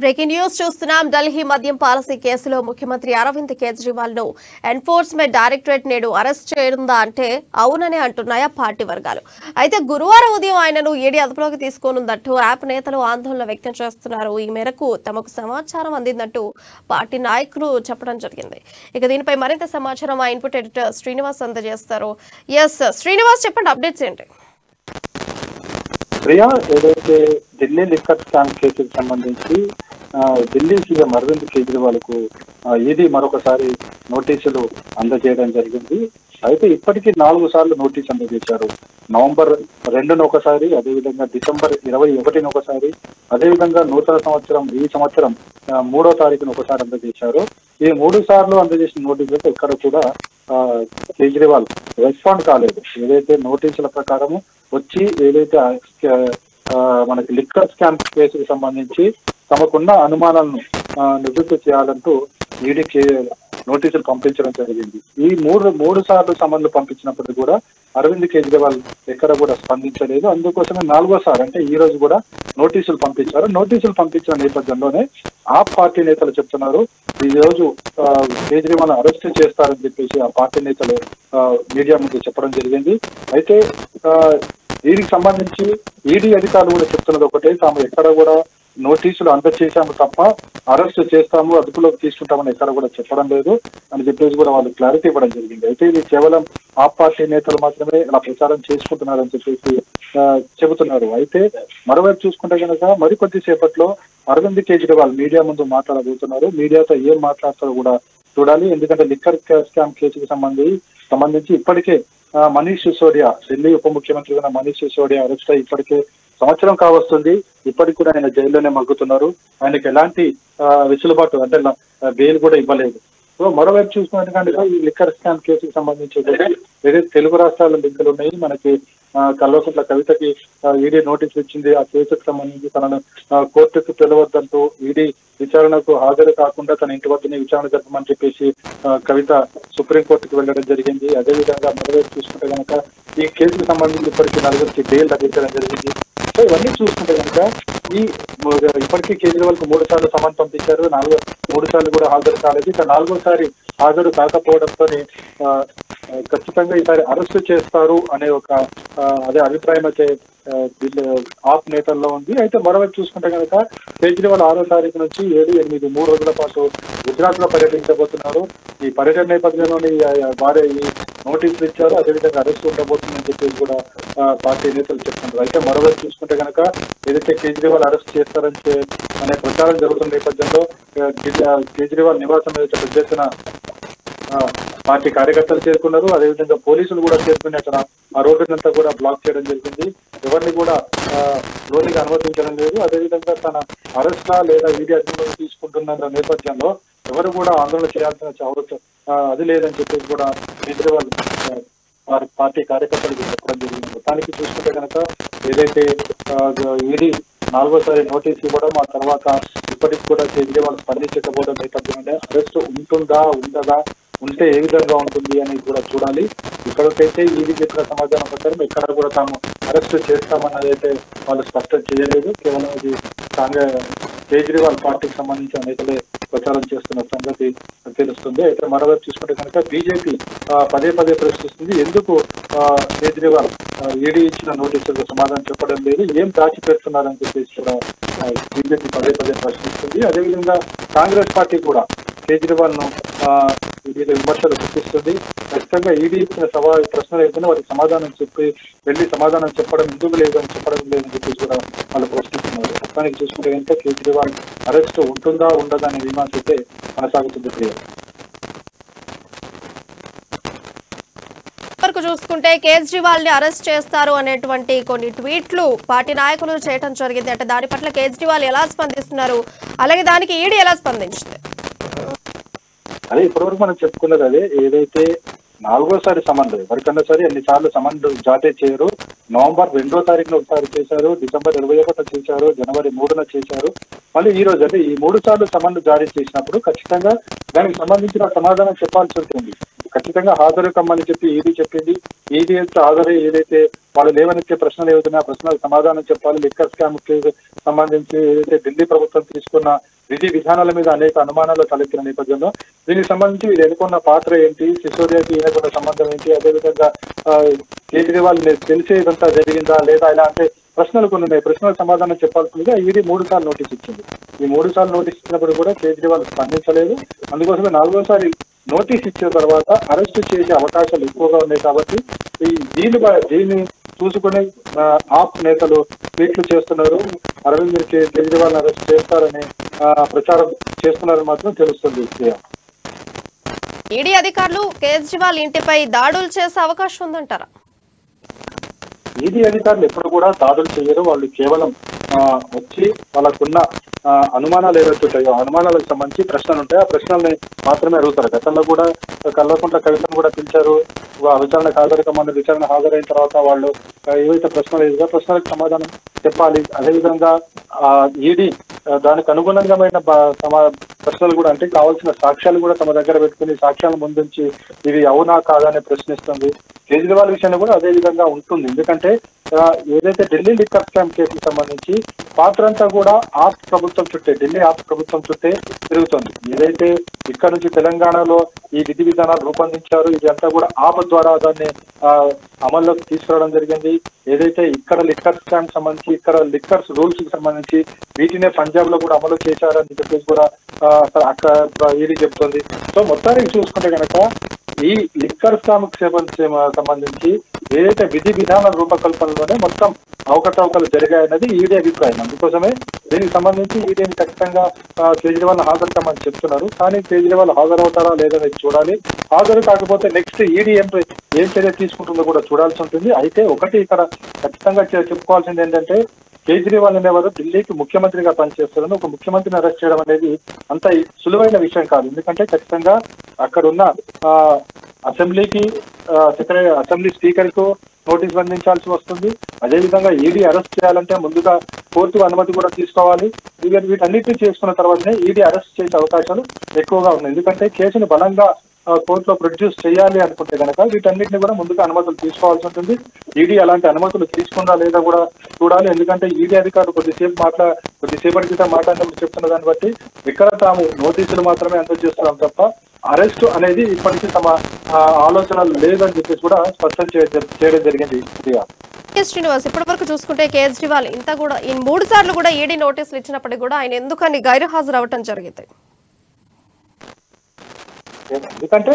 Breaking news చూస్తున్నాం. ఢిల్లీ మద్యం policy కేసులో ముఖ్యమంత్రి అరవింద్ కేజ్రీవాల్ ను ఎన్ఫోర్స్మెంట్ డైరెక్టరేట్ నేడు అరెస్ట్ చేయనుందా అంటే అవుననే అంటున్నాయా పార్టీ వర్గాలు. అయితే గురువారం ఉదయం ఆయనను ఈడీ అదుపులోకి తీసుకోనుందంటూ యాప్ నేతలు ఆందోళన వ్యక్తం చేస్తున్నారు. ఈ మేరకు తమకు సమాచారం అందిందంటూ పార్టీ నాయకులు చెప్పడం జరిగింది. ఇక దీనిపై మరింత సమాచారం మా ఇన్పుట్ ఎడిటర్ శ్రీనివాస్ అందజేస్తారు. శ్రీనివాస్, చెప్పండి, అప్డేట్స్ ఏంటి? ప్రియా, ఏదైతే ఢిల్లీ లిక్కర్ స్కామ్ కేసుకు సంబంధించి ఢిల్లీ సీఎం అరవింద్ కేజ్రీవాల్ కు ఈడీ మరొకసారి నోటీసులు అందజేయడం జరిగింది. అయితే ఇప్పటికీ 4 సార్లు నోటీసు అందజేశారు. నవంబర్ 2న ఒకసారి, అదేవిధంగా డిసెంబర్ 21న ఒకసారి, అదేవిధంగా నూతన సంవత్సరం ఈ సంవత్సరం 3వ తారీఖున ఒకసారి అందజేశారు. ఈ 3 సార్లు అందజేసిన నోటీసులకు ఎక్కడ కూడా కేజ్రీవాల్ రెస్పాండ్ కాలేదు. ఏదైతే నోటీసుల ప్రకారము వచ్చి ఏదైతే మనకి లిక్కర్ స్కామ్ కేసుకు సంబంధించి తమకున్న అనుమానాలను నివృత్తి చేయాలంటూ ఈడీకి నోటీసులు పంపించడం జరిగింది. ఈ మూడు సార్లు సమన్లు పంపించినప్పటికీ కూడా అరవింద్ కేజ్రీవాల్ ఎక్కడ కూడా స్పందించలేదు. అందుకోసమే 4వసారి అంటే ఈ రోజు కూడా నోటీసులు పంపించారు. నోటీసులు పంపించిన నేపథ్యంలోనే ఆ పార్టీ నేతలు చెప్తున్నారు ఈ రోజు కేజ్రీవాల్ అరెస్ట్ చేస్తారని చెప్పేసి ఆ పార్టీ నేతలు మీడియా ముందు చెప్పడం జరిగింది. అయితే దీనికి సంబంధించి ఈడీ అధికారులు కూడా చెప్తున్నది ఒకటే, తాము ఎక్కడ కూడా నోటీసులు అందజేశాము తప్ప అరెస్ట్ చేస్తాము, అదుపులోకి తీసుకుంటామని ఎక్కడ కూడా చెప్పడం లేదు అని చెప్పేసి కూడా వాళ్ళు క్లారిటీ ఇవ్వడం జరిగింది. అయితే ఇది కేవలం ఆ పార్టీ నేతలు మాత్రమే ఇలా ప్రచారం చేసుకుంటున్నారని చెప్పేసి చెబుతున్నారు. అయితే మరోవైపు చూసుకుంటే కనుక మరికొద్ది సేపట్లో అరవింద్ కేజ్రీవాల్ మీడియా ముందు మాట్లాడబోతున్నారు. మీడియాతో ఏం మాట్లాడతారో కూడా చూడాలి. ఎందుకంటే లిక్కర్ స్కామ్ కేసుకు సంబంధించి ఇప్పటికే మనీష్ సిసోడియా, ఢిల్లీ ఉప ముఖ్యమంత్రి ఉన్న మనీష్ సిసోడియా అరెస్ట్ అయి ఇప్పటికే సంవత్సరం కావస్తుంది. ఇప్పటికి కూడా ఆయన జైల్లోనే మగ్గుతున్నారు. ఆయనకి ఎలాంటి వెసులుబాటు అంటే బెయిల్ కూడా ఇవ్వలేదు. సో మరోవైపు చూసుకుంటే కనుక ఈ లిక్కర్ స్కామ్ కేసుకు సంబంధించి ఏదైతే తెలుగు రాష్ట్రాల లింకులు ఉన్నాయి, మనకి కల్వకుంట్ల కవితకి ఈడీ నోటీసులు ఇచ్చింది. ఆ కేసుకు సంబంధించి తనను కోర్టుకు పిలవద్దంటూ ఈడీ విచారణకు హాజరు కాకుండా తన ఇంటి వద్దనే విచారణ జరపమని చెప్పేసి కవిత సుప్రీంకోర్టుకు వెళ్ళడం జరిగింది. అదేవిధంగా మరోవైపు చూసుకుంటే కనుక ఈ కేసుకు సంబంధించి ఇప్పటికీ 4 బెయిల్ లభించడం జరిగింది. సో ఇవన్నీ చూసుకుంటే కనుక ఇప్పటికీ కేజ్రీవాల్ కు 3 సార్లు సమన్ పంపించారు. 3 సార్లు కూడా హాజరు కాలేదు. ఇక 4వసారి హాజరు కాకపోవడంతో ఖచ్చితంగా ఈసారి అరెస్టు చేస్తారు అనే ఒక అభిప్రాయం అయితే ఆప్ నేతల్లో ఉంది. అయితే మరోవైపు చూసుకుంటే కనుక కేజ్రీవాల్ 6వ తారీఖు నుంచి 7, 8, 3 రోజుల పాటు గుజరాత్ లో పర్యటించబోతున్నారు. ఈ పర్యటన నేపథ్యంలోనే వారే ఈ నోటీసులు ఇచ్చారు. అదేవిధంగా అరెస్ట్ ఉండబోతుందని చెప్పేసి కూడా పార్టీ నేతలు చెప్తున్నారు. అయితే మరోవైపు చూసుకుంటే కనుక ఏదైతే కేజ్రీవాల్ అరెస్ట్ చేస్తారని అనే ప్రచారం జరుగుతున్న నేపథ్యంలో కేజ్రీవాల్ నివాసం ఏదైతే పెద్ద ఎత్తున పార్టీ కార్యకర్తలు చేరుకున్నారు. అదేవిధంగా పోలీసులు కూడా చేరుకుని అక్కడ ఆ రోడ్డునంతా కూడా బ్లాక్ చేయడం జరిగింది. ఎవరిని కూడా లోనికి అనుమతించడం లేదు. అదేవిధంగా తన అరెస్ట్ లేదా ఈడీ అదుపులోకి తీసుకుంటున్న నేపథ్యంలో ఎవరు కూడా ఆందోళన చేయాల్సిన అవసరం అది లేదని చెప్పేసి కూడా కేజ్రీవాల్ వారి పార్టీ కార్యకర్తలకు చెప్పడం జరిగింది. మొత్తానికి చూసుకుంటే కనుక ఏదైతే ఈడీ 4వసారి నోటీస్ ఇవ్వడం, ఆ తర్వాత ఇప్పటికి కూడా కేజ్రీవాల్ స్పందించకపోవడం నేపథ్యంలో అరెస్ట్ ఉంటుందా ఉండదా, ఉంటే ఏ విధంగా ఉంటుంది అనేది కూడా చూడాలి. ఇక్కడికైతే ఈడీ చెప్పిన సమాధానం ప్రకారం ఎక్కడ కూడా తాము అరెస్ట్ చేస్తామన్నది అయితే వాళ్ళు స్పష్టం చేయలేదు. కేవలం ఇది కేజ్రీవాల్ పార్టీకి సంబంధించిన నేతలే ప్రచారం చేస్తున్న సంగతి తెలుస్తుంది. అయితే మరోవైపు చూసుకుంటే కనుక బీజేపీ పదే ప్రశ్నిస్తుంది, ఎందుకు కేజ్రీవాల్ ఈడీ ఇచ్చిన నోటీసులకు సమాధానం చెప్పడం లేదు, ఏం దాచిపెడుతున్నారని చెప్పేసి కూడా బీజేపీ పదే ప్రశ్నిస్తుంది. అదేవిధంగా కాంగ్రెస్ పార్టీ కూడా కేజ్రీవాల్ ను విమర్శలు గుర్తిస్తుంది. ఖచ్చితంగా ఈడీ ఇచ్చిన ప్రశ్నలు అయితేనే వారికి సమాధానం సమాధానం చెప్పడం ఎందుకు లేదని చెప్పేసి కూడా వాళ్ళు ప్రశ్నిస్తున్నారు. మొత్తానికి చూసుకుంటే కనుక కేజ్రీవాల్ అరెస్ట్ ఉంటుందా ఉండదా అనే విమర్శ అయితే కొనసాగుతుంది. చూసుకుంటే కేజ్రీవాల్ ని అరెస్ట్ చేస్తారు అనేటువంటి కొన్ని ట్వీట్లు పార్టీ నాయకులు చేయడం జరిగింది. అంటే దాని పట్ల కేజ్రీవాల్ ఎలా స్పందిస్తున్నారు, అలాగే దానికి ఈడీ ఎలా స్పందించింది? అదే ఇప్పటివరకు మనం చెప్పుకున్నది అదే. ఏదైతే 4వసారి సమన్ ఎవరికన్నా సరే ఎన్నిసార్లు సమన్ జారీ చేయరు. నవంబర్ 2వ తారీఖున ఒకసారి చేశారు, డిసెంబర్ 21న చేశారు, జనవరి 3న చేశారు. మళ్ళీ ఈ రోజు అంటే ఈ 3 సార్లు సమన్లు జారీ చేసినప్పుడు ఖచ్చితంగా దానికి సంబంధించిన సమాధానం చెప్పాల్సి ఉంటుంది. ఖచ్చితంగా హాజరు కమ్మని చెప్పి ఈడీ చెప్పింది. ఈడీ యొక్క హాజరై ఏదైతే వాళ్ళు లేవనెత్తే ప్రశ్నలు ఏవైతే ఆ ప్రశ్నలకు సమాధానం చెప్పాలి. లిక్కర్ స్కామ్ కి సంబంధించి ఏదైతే ఢిల్లీ ప్రభుత్వం తీసుకున్న విధి విధానాల మీద అనేక అనుమానాలు తలెత్తిన నేపథ్యంలో దీనికి సంబంధించి వీళ్ళు ఎన్నుకున్న పాత్ర ఏంటి, సిసోడియాకి ఈయనకున్న సంబంధం ఏంటి, అదేవిధంగా కేజ్రీవాల్ తెలిసే ఇదంతా జరిగిందా లేదా ఇలా అంటే ప్రశ్నలు కొన్ని ఉన్నాయి. ప్రశ్నలకు సమాధానం చెప్పాల్సిందిగా ఈడీ 3 సార్లు నోటీస్ ఇచ్చింది. ఈ 3 సార్లు నోటీస్ ఇచ్చినప్పుడు కూడా కేజ్రీవాల్ స్పందించలేదు. అందుకోసమే 4వసారి నోటీస్ ఇచ్చిన తర్వాత అరెస్టు చేసే అవకాశాలు ఎక్కువగా ఉన్నాయి. కాబట్టి దీన్ని చూసుకుని ఆప్ నేతలు ట్వీట్లు చేస్తున్నారు. అరవింద్ కేజ్రీవాల్ అరెస్ట్ చేస్తారని ప్రచారం చేస్తున్నారని మాత్రం తెలుస్తుంది. ఈడీ అధికారులు కేజ్రీవాల్ ఇంటిపై దాడులు చేసే అవకాశం ఉందంటారా? ఈడీ అధికారులు ఎప్పుడు కూడా దాడులు చేయరు. వాళ్ళు కేవలం వచ్చి వాళ్ళకున్న అనుమానాలు ఏవైతే ఉంటాయో అనుమానాలకు సంబంధించి ప్రశ్నలు ఉంటాయి. ఆ ప్రశ్నల్ని మాత్రమే అడుగుతారు. గతంలో కూడా కల్వకుంట్ల కవితను కూడా పిలిచారు. విచారణకు హాజరుకమ్మని విచారణ హాజరైన తర్వాత వాళ్ళు ఏవైతే ప్రశ్నలు ఏదో ప్రశ్నలకు సమాధానం చెప్పాలి. అదేవిధంగా ఈడీ దానికి అనుగుణంగా ప్రశ్నలు కూడా అంటే కావాల్సిన సాక్ష్యాలు కూడా తమ దగ్గర పెట్టుకుని సాక్ష్యాల ముందుంచి ఇవి అవునా కాదని ప్రశ్నిస్తుంది. కేజ్రీవాల్ విషయంలో కూడా అదే విధంగా ఉంటుంది. ఎందుకంటే ఏదైతే ఢిల్లీ లిక్కర్ స్కామ్ కేసుకు సంబంధించి పాత్ర అంతా కూడా ఆప్ ప్రభుత్వం చుట్టే ఢిల్లీ ఆప్ ప్రభుత్వం చుట్టే తిరుగుతుంది. ఏదైతే ఇక్కడ నుంచి తెలంగాణలో ఈ విధి విధానాలు రూపొందించారు ఇదంతా కూడా ఆప్ ద్వారా దాన్ని అమల్లోకి తీసుకురావడం జరిగింది. ఏదైతే ఇక్కడ లిక్కర్ స్కామ్ సంబంధించి ఇక్కడ లిక్కర్స్ రూల్స్ కి సంబంధించి వీటినే పంజాబ్ లో కూడా అమలు చేశారని చెప్పేసి కూడా అక్కడ ఈడీ చెప్తుంది. సో మొత్తానికి చూసుకుంటే కనుక ఈ లిక్కర్ స్కామ్ సంబంధించి ఏదైతే విధి విధాన రూపకల్పనలోనే మొత్తం అవకతవకలు జరిగాయన్నది ఈడీ అభిప్రాయం. అందుకోసమే దీనికి సంబంధించి ఈడీని ఖచ్చితంగా కేజ్రీవాల్ హాజరుకమ్మని చెప్తున్నారు. కానీ కేజ్రీవాల్ హాజరవుతారా లేదనేది చూడాలి. హాజరు కాకపోతే నెక్స్ట్ ఈడీ ఏం చర్య తీసుకుంటుందో కూడా చూడాల్సి ఉంటుంది. అయితే ఒకటి ఇక్కడ ఖచ్చితంగా చెప్పుకోవాల్సింది ఏంటంటే కేజ్రీవాల్ అనేవారు ఢిల్లీకి ముఖ్యమంత్రిగా పనిచేస్తున్నారు. ఒక ముఖ్యమంత్రిని అరెస్ట్ చేయడం అనేది అంత సులువైన విషయం కాదు. ఎందుకంటే ఖచ్చితంగా అక్కడ ఉన్న అసెంబ్లీకి అసెంబ్లీ స్పీకర్ కు నోటీస్ అందించాల్సి వస్తుంది. అదేవిధంగా ఈడీ అరెస్ట్ చేయాలంటే ముందుగా కోర్టు అనుమతి కూడా తీసుకోవాలి. వీటన్నిటిని చేసుకున్న తర్వాతనే ఈడీ అరెస్ట్ చేసే అవకాశాలు ఎక్కువగా ఉన్నాయి. ఎందుకంటే కేసును బలంగా కోర్టులో ప్రొడ్యూస్ చేయాలి అనుకుంటే కనుక వీటన్నిటిని కూడా ముందుగా అనుమతులు తీసుకోవాల్సి ఉంటుంది. ఈడీ అలాంటి అనుమతులు తీసుకుందా లేదా కూడా చూడాలి. ఎందుకంటే ఈడీ అధికారులు కొద్దిసేపటి క్రితం మాట్లాడినప్పుడు చెప్తున్న దాన్ని బట్టి ఇక్కడ తాము నోటీసులు మాత్రమే అందజేస్తున్నాం తప్ప అరెస్టు అనేది ఇప్పటికీ తమ ఆలోచనలు లేదని చెప్పేసి కూడా స్పష్టం చేయడం జరిగింది. శ్రీనివాస్, ఇప్పటి వరకు చూసుకుంటే కేజ్రీవాల్ ఈ 3 సార్లు కూడా ఈడీ నోటీసులు ఇచ్చినప్పటికీ కూడా ఆయన ఎందుకని గైరు హాజరు అవటం జరిగింది? ఎందుకంటే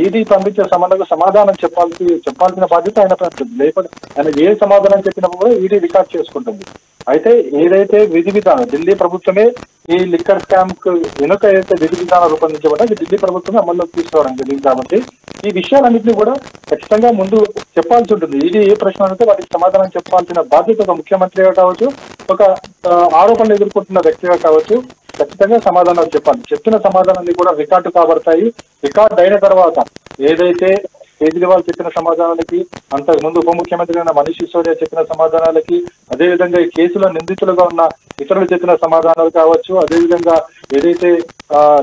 ఈడీ పంపించే సంబంధంగా సమాధానం చెప్పాల్సిన బాధ్యత ఆయన ఏ సమాధానం చెప్పినప్పుడు కూడా ఈడీ రికార్డ్ చేసుకుంటుంది. అయితే ఏదైతే విధి విధానం ఢిల్లీ ప్రభుత్వమే ఈ లిక్కర్ స్కామ్ కు వెనుక ఏదైతే విధి విధానం రూపొందించబడ్డా అది ఢిల్లీ ప్రభుత్వమే అమల్లోకి తీసుకోవడం జరిగింది. కాబట్టి ఈ విషయాలన్నింటినీ కూడా ఖచ్చితంగా ముందు చెప్పాల్సి ఉంటుంది. ఈడీ ఏ ప్రశ్న అంటే వాటికి సమాధానం చెప్పాల్సిన బాధ్యత ఒక ముఖ్యమంత్రిగా కావచ్చు, ఒక ఆరోపణలు ఎదుర్కొంటున్న వ్యక్తిగా కావచ్చు ఖచ్చితంగా సమాధానాలు చెప్పాలి. చెప్పిన సమాధానాన్ని కూడా రికార్డు కాబడతాయి. రికార్డు అయిన తర్వాత ఏదైతే కేజ్రీవాల్ చెప్పిన సమాధానాలకి అంతకుముందు ఉప ముఖ్యమంత్రి అయిన మనీష్ సిసోడియా చెప్పిన సమాధానాలకి అదేవిధంగా ఈ కేసులో నిందితులుగా ఉన్న ఇతరులు చెప్పిన సమాధానాలు కావచ్చు, అదేవిధంగా ఏదైతే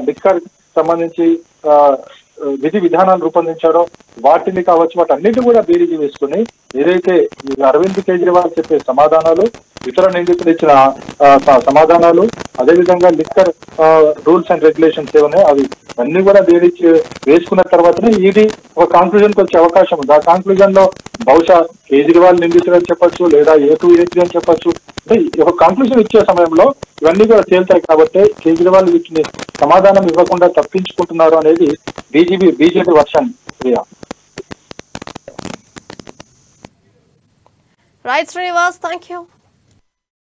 లిక్కర్ సంబంధించి విధి విధానాలు రూపొందించారో వాటిని కావచ్చు వాటన్నిటిని కూడా బేరీజు వేసుకుని ఏదైతే అరవింద్ కేజ్రీవాల్ చెప్పే సమాధానాలు ఇతర నిందితులు ఇచ్చిన సమాధానాలు అదేవిధంగా లిక్కర్ రూల్స్ అండ్ రెగ్యులేషన్స్ ఏమన్నాయో అవి అన్ని కూడా వేసుకున్న తర్వాతనే ఈడీ ఒక కాంక్లూజన్ కి వచ్చే అవకాశం ఉంది. ఆ కాంక్లూజన్ లో బహుశా కేజ్రీవాల్ నిందితులు అని చెప్పొచ్చు లేదా A2A3 అని చెప్పొచ్చు. అంటే ఒక కాంక్లూజన్ ఇచ్చే సమయంలో ఇవన్నీ కూడా తేల్తాయి. కాబట్టి కేజ్రీవాల్ వీటిని సమాధానం ఇవ్వకుండా తప్పించుకుంటున్నారు అనేది BJP version. Right Srinivas, thank you.